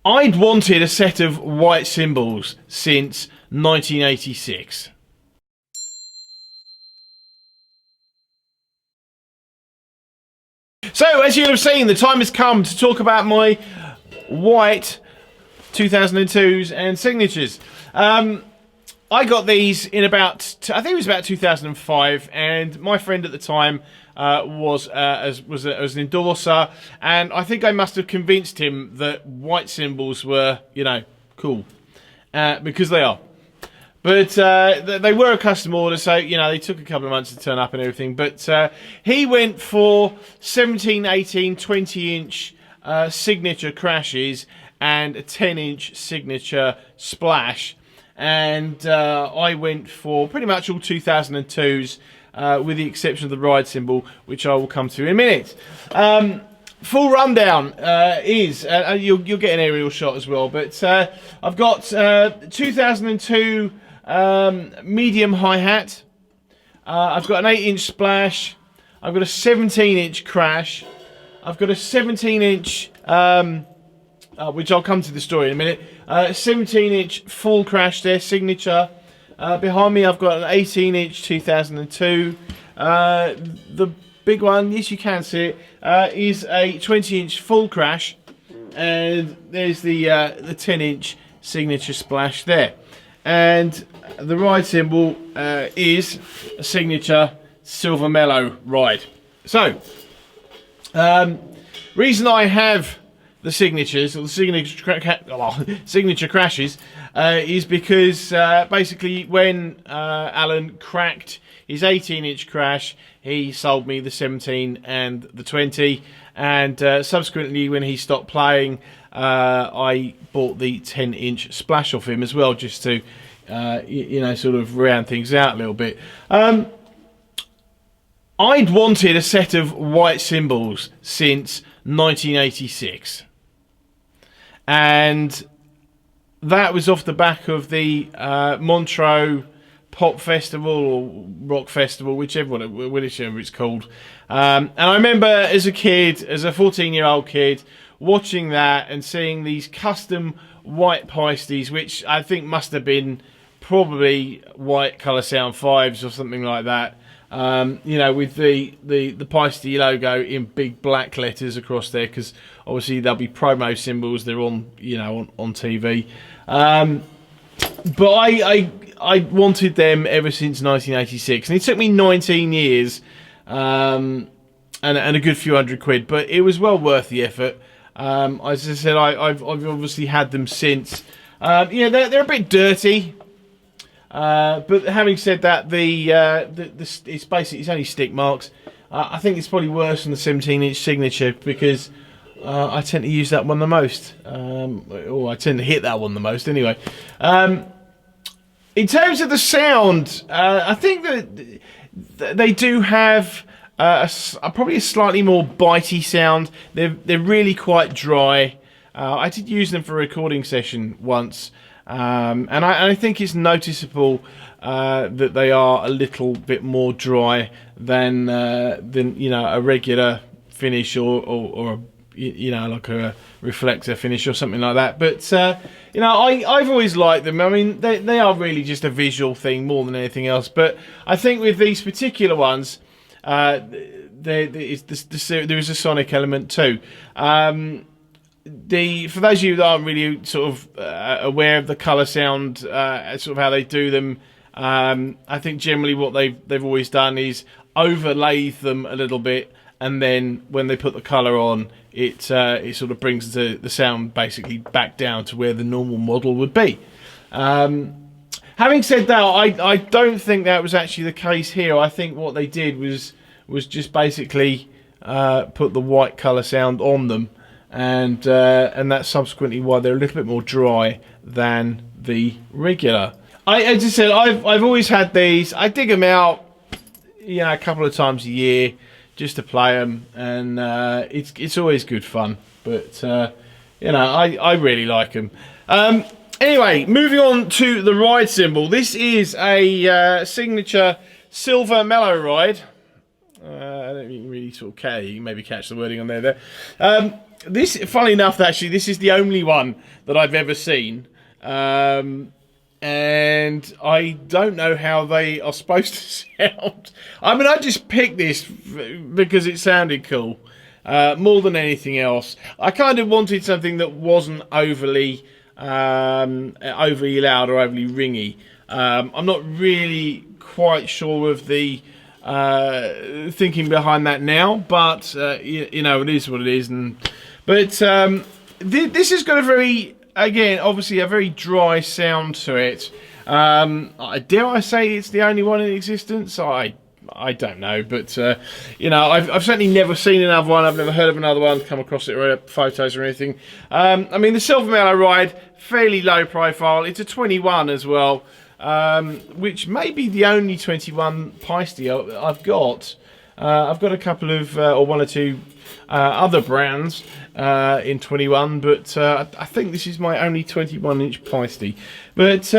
I'd wanted a set of white cymbals since 1986. So, as you have seen, the time has come to talk about my white 2002s and signatures. I got these in about, I think it was about 2005, and my friend at the time was an endorser, and I think I must have convinced him that white cymbals were, you know, cool, because they are. But they were a custom order, so, you know, they took a couple of months to turn up and everything. But he went for 17, 18, 20-inch signature crashes and a 10-inch signature splash. And I went for pretty much all 2002s, with the exception of the ride cymbal, which I will come to in a minute. Full rundown is, you'll get an aerial shot as well, but I've got 2002 medium hi-hat, I've got an 8-inch splash, I've got a 17-inch crash, I've got a 17-inch, which I'll come to the story in a minute, 17-inch full crash there, signature. Behind me I've got an 18-inch 2002. The big one, yes you can see it, is a 20-inch full crash, and there's the 10-inch signature splash there. And the ride cymbal is a signature silver Mellow ride. So, reason I have the signatures, or the signature crashes, is because basically when Alan cracked his 18-inch crash, he sold me the 17 and the 20, and subsequently when he stopped playing, I bought the 10-inch splash off him as well, just to you know, sort of round things out a little bit. I'd wanted a set of white cymbals since 1986, and that was off the back of the Montreux Pop Festival or Rock Festival, whichever it's called. And I remember as a kid, as a 14-year-old kid, watching that and seeing these custom white Paistes, which I think must have been probably white Colour Sound 5s or something like that. You know, with the Paiste logo in big black letters across there, because obviously there'll be promo symbols. They're on, you know, on TV. But I wanted them ever since 1986, and it took me 19 years and a good few £100, but it was well worth the effort. As I said, I've obviously had them since. You know, they're a bit dirty. But having said that, it's basically, it's only stick marks. I think it's probably worse than the 17-inch signature, because I tend to use that one the most. Or I tend to hit that one the most anyway. In terms of the sound, I think that they do have probably a slightly more bitey sound. They're really quite dry. I did use them for a recording session once. And I think it's noticeable that they are a little bit more dry than you know, a regular finish or a, you know, like a reflector finish or something like that. But you know, I've always liked them. I mean, they are really just a visual thing more than anything else. But I think with these particular ones, there is a sonic element too. For those of you that aren't really sort of aware of the Colour Sound, sort of how they do them, I think generally what they've always done is overlay them a little bit, and then when they put the colour on, it sort of brings the sound basically back down to where the normal model would be. Having said that, I don't think that was actually the case here. I think what they did was just basically put the white Colour Sound on them. And that's subsequently why they're a little bit more dry than the regular. As I said, I've always had these. I dig them out, you know, a couple of times a year just to play them, and it's always good fun. But you know, I really like them. Anyway, moving on to the ride cymbal. This is a signature silver Mellow ride. I don't think you can really sort of care. You can maybe catch the wording on there. this, funnily enough, actually, this is the only one that I've ever seen. And I don't know how they are supposed to sound. I mean, I just picked this because it sounded cool, more than anything else. I kind of wanted something that wasn't overly loud or overly ringy. I'm not really quite sure of the thinking behind that now, but you know, it is what it is. This has got a very, again, obviously a very dry sound to it. Dare I say it's the only one in existence? I don't know, but you know, I've certainly never seen another one. I've never heard of another one, come across it or photos or anything. I mean, the Silver Mellow ride, fairly low profile. It's a 21 as well, which may be the only 21 Paiste I've got. I've got a couple of, or one or two other brands in 21, but I think this is my only 21-inch Paiste. But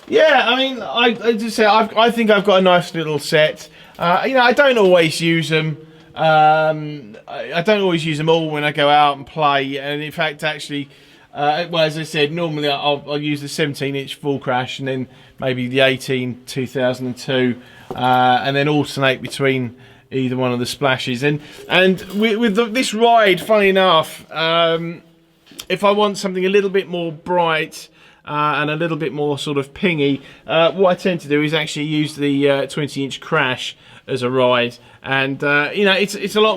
yeah, I mean, I just say I think I've got a nice little set. You know, I don't always use them. I don't always use them all when I go out and play. And in fact, actually, well, as I said, normally I'll use the 17-inch full crash and then maybe the 18 2002, and then alternate between either one of the splashes. And with this ride, funny enough, if I want something a little bit more bright and a little bit more sort of pingy, what I tend to do is actually use the 20-inch crash as a ride, and you know, it's a lot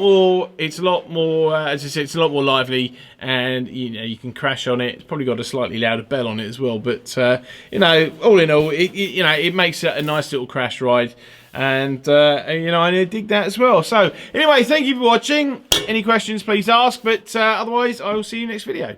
more, as I said, it's a lot more lively, and you know, you can crash on it. It's probably got a slightly louder bell on it as well, but you know, all in all, you know, it makes it a nice little crash ride, and you know, I dig that as well. So anyway, thank you for watching. Any questions, please ask, but otherwise I will see you next video.